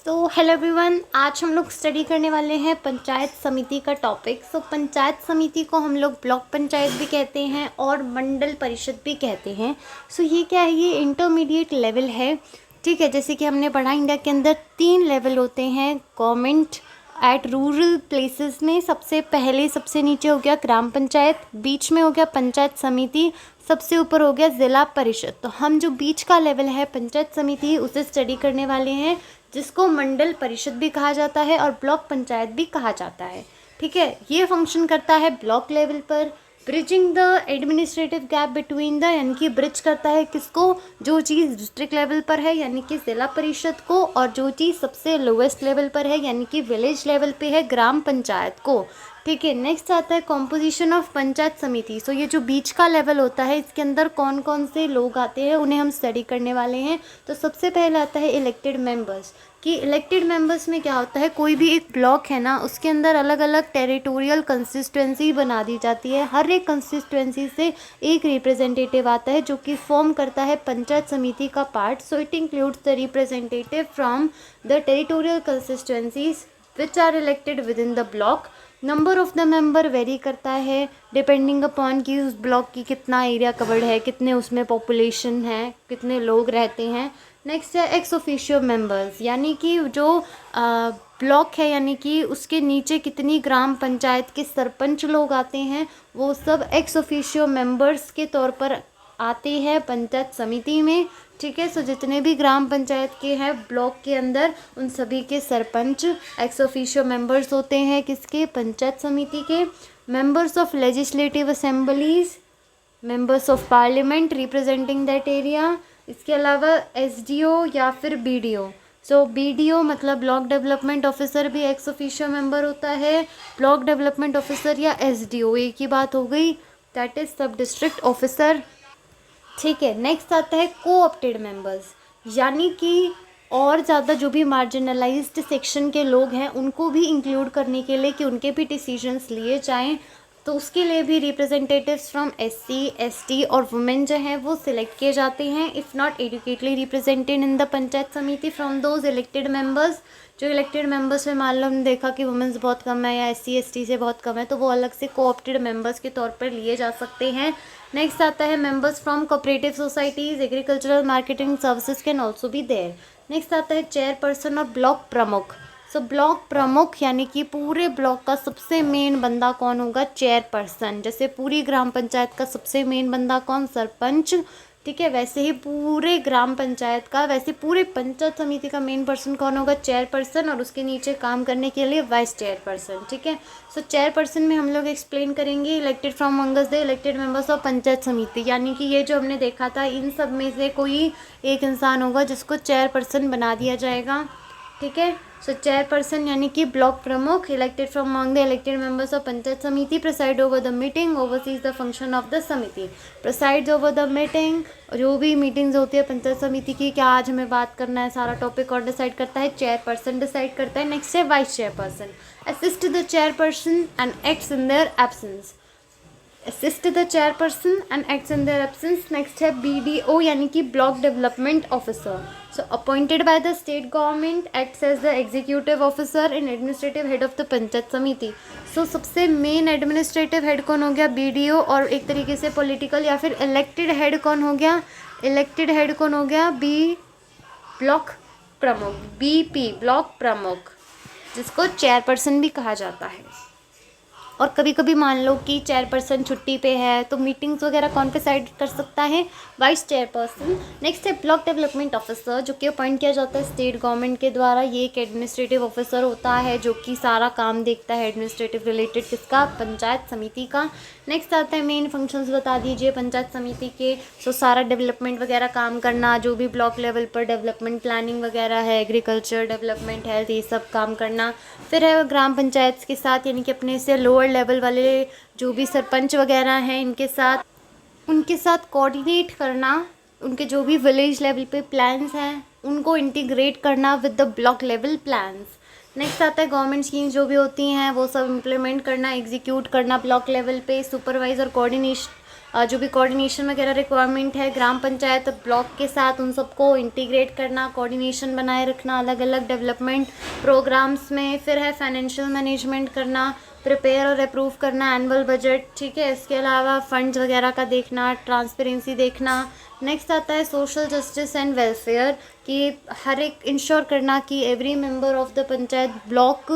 तो hello everyone, आज हम लोग स्टडी करने वाले हैं पंचायत समिति का टॉपिक। पंचायत समिति को हम लोग ब्लॉक पंचायत भी कहते हैं और मंडल परिषद भी कहते हैं। ये क्या है, ये इंटरमीडिएट लेवल है। ठीक है, जैसे कि हमने पढ़ा इंडिया के अंदर 3 लेवल होते हैं गवर्नमेंट एट रूरल प्लेसेस में। सबसे पहले सबसे नीचे हो गया ग्राम पंचायत, बीच में हो गया पंचायत समिति, सबसे ऊपर हो गया ज़िला परिषद। तो हम जो बीच का लेवल है पंचायत समिति उसे स्टडी करने वाले हैं, जिसको मंडल परिषद भी कहा जाता है और ब्लॉक पंचायत भी कहा जाता है। ठीक है, ये फंक्शन करता है ब्लॉक लेवल पर, bridging the administrative gap between the, यानी कि ब्रिज करता है किसको, जो चीज़ डिस्ट्रिक्ट लेवल पर है यानी कि ज़िला परिषद को, और जो चीज़ सबसे लोवेस्ट लेवल पर है यानी कि विलेज लेवल पे है ग्राम पंचायत को। ठीक है, नेक्स्ट आता है कॉम्पोजिशन ऑफ पंचायत समिति। ये जो बीच का लेवल होता है इसके अंदर कौन कौन से लोग आते हैं उन्हें हम स्टडी करने वाले हैं। तो सबसे पहले आता है इलेक्टेड मेंबर्स। कि इलेक्टेड मेंबर्स में क्या होता है, कोई भी एक ब्लॉक है ना, उसके अंदर अलग अलग टेरिटोरियल कंसिस्टेंसी बना दी जाती है। हर एक कंसिस्टेंसी से एक रिप्रेजेंटेटिव आता है जो कि फॉर्म करता है पंचायत समिति का part. So it includes the representative from the territorial consistencies which are elected within the block. Number of the member vary करता है डिपेंडिंग अपॉन कि उस ब्लॉक की कितना एरिया कवर्ड है, कितने उसमें पॉपुलेशन है, कितने लोग रहते हैं। नेक्स्ट है एक्स ऑफिशियो मेंबर्स, यानी कि जो ब्लॉक है यानी कि उसके नीचे कितनी ग्राम पंचायत के सरपंच लोग आते हैं, वो सब एक्स ऑफिशियो मेंबर्स के तौर पर आते हैं पंचायत समिति में। ठीक है, जितने भी ग्राम पंचायत के हैं ब्लॉक के अंदर, उन सभी के सरपंच एक्स ऑफिशियो मेंबर्स होते हैं किसके, पंचायत समिति के। Members of legislative assemblies, members of parliament representing that area. इसके अलावा एसडीओ या फिर बीडीओ। बीडीओ मतलब ब्लॉक डेवलपमेंट ऑफिसर भी एक्स ऑफिशियो मेंबर होता है। ब्लॉक डेवलपमेंट ऑफिसर या एसडीओ एक ही बात हो गई, दैट इज सब डिस्ट्रिक्ट ऑफिसर। ठीक है, नेक्स्ट आता है कोऑप्टेड मेंबर्स, यानी कि और ज़्यादा जो भी मार्जिनलाइज्ड सेक्शन के लोग हैं उनको भी इंक्लूड करने के लिए कि उनके भी डिसीजंस लिए जाएं, तो उसके लिए भी रिप्रेजेंटेटिव्स फ्रॉम एससी, एसटी और वुमेन जो हैं वो सिलेक्ट किए जाते हैं if not adequately represented in the panchayat समिति फ्रॉम दोज इलेक्टेड मेंबर्स। जो इलेक्टेड मेंबर्स में मान लो हमने देखा कि वुमेन्स बहुत कम है या एससी एसटी से बहुत कम है, तो वो अलग से कोऑप्टेड मेंबर्स के तौर पर लिए जा सकते हैं। नेक्स्ट आता है members from cooperative societies, agricultural marketing services can also be there. Next आता है चेयरपर्सन और ब्लॉक प्रमुख। ब्लॉक प्रमुख यानी कि पूरे ब्लॉक का सबसे मेन बंदा कौन होगा, चेयरपर्सन। जैसे पूरी ग्राम पंचायत का सबसे मेन बंदा कौन, सरपंच। ठीक है, वैसे ही पूरे ग्राम पंचायत का, वैसे पूरे पंचायत समिति का मेन पर्सन कौन होगा, चेयरपर्सन, और उसके नीचे काम करने के लिए वाइस चेयरपर्सन। ठीक है, चेयरपर्सन में हम लोग एक्सप्लेन करेंगे elected from Among Us the elected members of panchayat समिति, यानी कि ये जो हमने देखा था इन सब में से कोई एक इंसान होगा जिसको चेयरपर्सन बना दिया जाएगा। ठीक है, चेयरपर्सन यानी कि ब्लॉक प्रमुख elected from among the elected members of panchayat samiti, preside over the meeting, oversees the function of the samiti. Presides over the meeting, जो भी मीटिंग्स होती है पंचायत समिति की, क्या आज हमें बात करना है, सारा टॉपिक और डिसाइड करता है चेयरपर्सन डिसाइड करता है। नेक्स्ट है vice chairperson, assist the chairperson and acts in their absence. Assist the chairperson and acts in their absence. Next है बीडीओ यानी कि block development officer. Appointed by the state government, acts as the executive officer and administrative head of the panchayat समिति। सबसे main administrative head कौन हो गया, BDO, और एक तरीके से पॉलिटिकल या फिर इलेक्टेड हेड कौन हो गया, इलेक्टेड हेड कौन हो गया, ब्लॉक प्रमुख, बीपी ब्लॉक प्रमुख, जिसको चेयरपर्सन भी कहा जाता है। और कभी कभी मान लो कि चेयरपर्सन छुट्टी पे है तो मीटिंग्स वगैरह कौन प्रिसाइड कर सकता है, वाइस चेयरपर्सन। नेक्स्ट है ब्लॉक डेवलपमेंट ऑफिसर, जो कि अपॉइंट किया जाता है स्टेट गवर्नमेंट के द्वारा। ये एक एडमिनिस्ट्रेटिव ऑफिसर होता है जो कि सारा काम देखता है एडमिनिस्ट्रेटिव रिलेटेड किसका, पंचायत समिति का। नेक्स्ट आता है मेन फंक्शंस बता दीजिए पंचायत समिति के। सारा डेवलपमेंट वगैरह काम करना, जो भी ब्लॉक लेवल पर डेवलपमेंट प्लानिंग वगैरह है, एग्रीकल्चर डेवलपमेंट, हेल्थ, ये सब काम करना। फिर है ग्राम पंचायत के साथ, यानी कि अपने से लोअर लेवल वाले जो भी सरपंच वगैरह हैं उनके साथ कोऑर्डिनेट करना, उनके जो भी विलेज लेवल पे प्लान्स हैं उनको इंटीग्रेट करना with the block level plans. Next आता है गवर्नमेंट स्कीम्स जो भी होती हैं वो सब इम्प्लीमेंट करना, एग्जीक्यूट करना ब्लॉक लेवल पे, सुपरवाइज और जो भी कोऑर्डिनेशन वगैरह रिक्वायरमेंट है ग्राम पंचायत ब्लॉक के साथ, उन सबको इंटीग्रेट करना, कोऑर्डिनेशन बनाए रखना अलग अलग डेवलपमेंट प्रोग्राम्स में। फिर है फाइनेंशियल मैनेजमेंट करना, प्रिपेयर और अप्रूव करना एनुअल बजट, ठीक है। इसके अलावा फंड्स वगैरह का देखना, ट्रांसपेरेंसी देखना। नेक्स्ट आता है सोशल जस्टिस एंड वेलफेयर, कि हर एक इंश्योर करना कि every member of the panchayat block,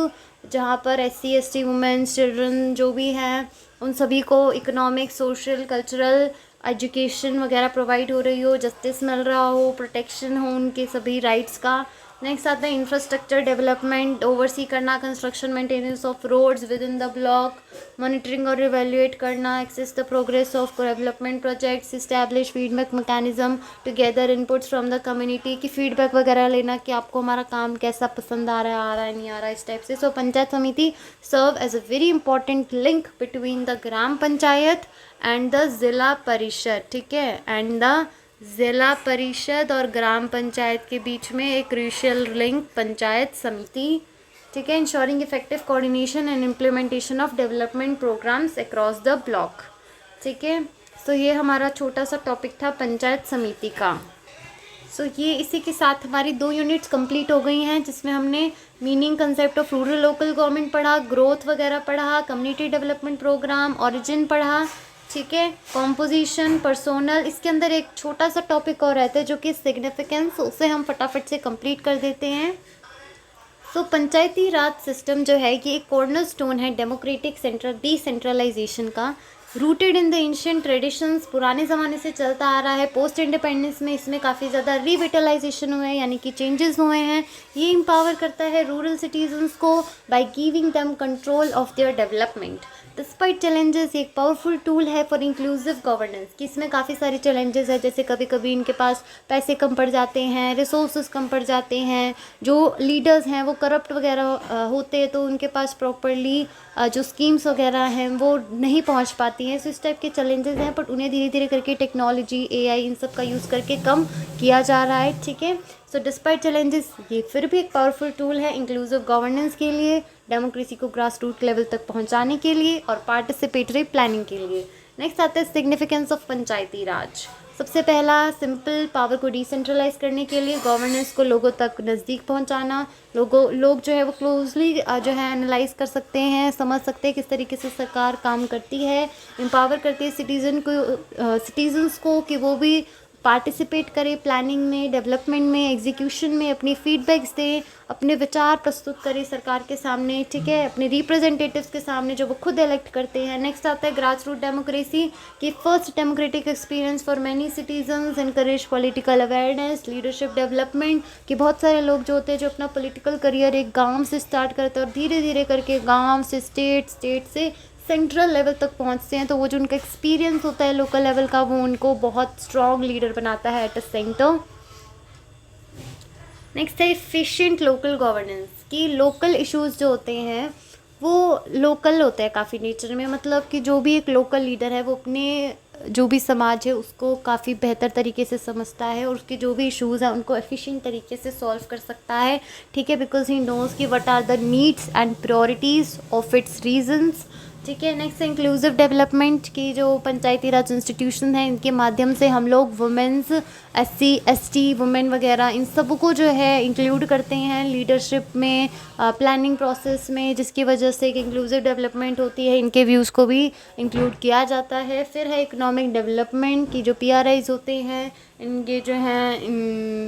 जहाँ पर SC ST वुमेन्स चिल्ड्रन जो भी हैं, उन सभी को इकोनॉमिक, सोशल, कल्चरल, एजुकेशन वगैरह प्रोवाइड हो रही हो, जस्टिस मिल रहा हो, प्रोटेक्शन हो उनके सभी राइट्स का। नेक्स्ट आता है इंफ्रास्ट्रक्चर डेवलपमेंट, ओवरसी करना construction maintenance of roads within the block, monitoring और इवेल्युएट करना, access the progress of development projects, establish feedback mechanism to gather inputs from the community, की फीडबैक वगैरह लेना कि आपको हमारा काम कैसा पसंद आ रहा है नहीं आ रहा है, इस टाइप से। सो पंचायत समिति serve as a very important link between the Gram Panchayat and the Zila Parishad, ठीक है, एंड द ज़िला परिषद और ग्राम पंचायत के बीच में एक क्रूशियल लिंक पंचायत समिति, ठीक है। Ensuring effective coordination and implementation of development programmes across the block, ठीक है। सो ये हमारा छोटा सा टॉपिक था पंचायत समिति का। सो ये इसी के साथ हमारी 2 यूनिट्स कंप्लीट हो गई हैं, जिसमें हमने meaning concept of rural local government पढ़ा, ग्रोथ वगैरह पढ़ा, कम्युनिटी डेवलपमेंट प्रोग्राम, ओरिजिन पढ़ा, ठीक है, कॉम्पोजिशन, पर्सोनल। इसके अंदर एक छोटा सा टॉपिक और रहता है जो कि सिग्निफिकेंस, उसे हम फटाफट से कंप्लीट कर देते हैं। तो पंचायती राज सिस्टम जो है ये एक कॉर्नर स्टोन है डेमोक्रेटिक डिसेंट्रलाइजेशन का, rooted in the ancient traditions, पुराने ज़माने से चलता आ रहा है। पोस्ट इंडिपेंडेंस में इसमें काफ़ी ज़्यादा रिविटलाइजेशन हुए हैं, यानी कि चेंजेस हुए हैं। ये एम्पावर करता है रूरल सिटीजन्स को by giving them control of their development. Despite challenges, ये एक पावरफुल टूल है फॉर इंक्लूसिव गवर्नेंस, कि इसमें काफ़ी सारे चैलेंजेस है, जैसे कभी कभी इनके पास पैसे कम पड़ जाते हैं, रिसोर्सेज कम पड़ जाते हैं, जो लीडर्स हैं वो करप्ट वगैरह होते हैं, तो उनके पास प्रॉपरली जो स्कीम्स वगैरह हैं वो नहीं पहुंच पाती हैं। सो इस टाइप के चैलेंजेस हैं, बट उन्हें धीरे धीरे करके टेक्नोलॉजी, AI इन सब का यूज़ करके कम किया जा रहा है, ठीक है। सो डिस्पाइट चैलेंजेस, ये फिर भी एक पावरफुल टूल है इंक्लूसिव गवर्नेंस के लिए, डेमोक्रेसी को ग्रास रूट लेवल तक पहुंचाने के लिए और पार्टिसिपेटरी प्लानिंग के लिए। नेक्स्ट आता है सिग्निफिकेंस ऑफ पंचायती राज। सबसे पहला, सिंपल, पावर को डिसेंट्रलाइज करने के लिए, गवर्नेंस को लोगों तक नज़दीक पहुंचाना, लोग जो है वो क्लोजली जो है एनालाइज कर सकते हैं, समझ सकते हैं किस तरीके से सरकार काम करती है, एम्पावर करती है सिटीजन्स को कि वो भी पार्टिसिपेट करें प्लानिंग में, डेवलपमेंट में, एग्जीक्यूशन में, अपनी फीडबैक्स दें, अपने विचार प्रस्तुत करें सरकार के सामने, ठीक है, अपने रिप्रेजेंटेटिव्स के सामने जो वो खुद इलेक्ट करते हैं। नेक्स्ट आता है ग्रास रूट डेमोक्रेसी, की first democratic experience for many citizens, encourage political awareness, leadership development, कि बहुत सारे लोग जो होते हैं जो अपना पॉलिटिकल करियर एक गाँव से स्टार्ट करते हैं और धीरे धीरे करके गाँव से स्टेट से सेंट्रल लेवल तक पहुंचते हैं, तो वो जो उनका एक्सपीरियंस होता है लोकल लेवल का, वो उनको बहुत स्ट्रॉन्ग लीडर बनाता है एट अ सेंटर। नेक्स्ट है एफिशिएंट लोकल गवर्नेंस, कि लोकल इश्यूज जो होते हैं वो लोकल होते हैं काफ़ी नेचर में, मतलब कि जो भी एक लोकल लीडर है वो अपने जो भी समाज है उसको काफ़ी बेहतर तरीके से समझता है और उसके जो भी इश्यूज़ हैं उनको एफिशिएंट तरीके से सॉल्व कर सकता है, ठीक है, बिकॉज ही नोज़ कि what are the needs and priorities of its regions, ठीक है। नेक्स्ट इंक्लूसिव डेवलपमेंट, की जो पंचायती राज इंस्टीट्यूशन है इनके माध्यम से हम लोग वुमेंस, SC ST वुमेन वगैरह इन सब को जो है इंक्लूड करते हैं लीडरशिप में, प्लानिंग प्रोसेस में, जिसकी वजह से एक इंक्लूसिव डेवलपमेंट होती है, इनके व्यूज़ को भी इंक्लूड किया जाता है। फिर है इकोनॉमिक डेवलपमेंट, की जो PRIs होते हैं इनके जो हैं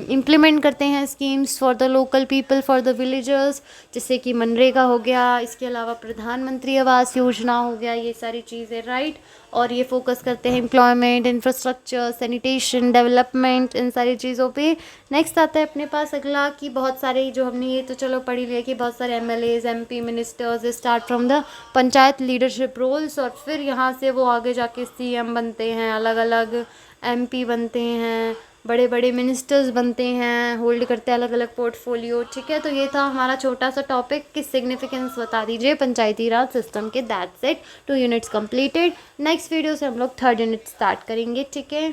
इम्प्लीमेंट करते हैं schemes for the local people, for the villagers, जैसे कि मनरेगा हो गया, इसके अलावा प्रधानमंत्री आवास योजना हो गया, ये सारी चीज़ें, राइट। और ये फोकस करते हैं एम्प्लॉयमेंट, इंफ्रास्ट्रक्चर, सैनिटेशन, डेवलपमेंट, इन सारी चीज़ों पे। नेक्स्ट आता है अपने पास अगला, कि बहुत सारे जो हमने ये तो चलो पढ़ ही लिया कि बहुत सारे MLAs, MP, ministers start from the panchayat leadership roles, और फिर यहाँ से वो आगे जाके CM बनते हैं, अलग अलग MP बनते हैं, बड़े बड़े मिनिस्टर्स बनते हैं, होल्ड करते हैं अलग अलग पोर्टफोलियो, ठीक है। तो ये था हमारा छोटा सा टॉपिक कि सिग्निफिकेंस बता दीजिए पंचायती राज सिस्टम के। That's it, 2 units completed. Next video से हम लोग 3rd यूनिट स्टार्ट करेंगे, ठीक है।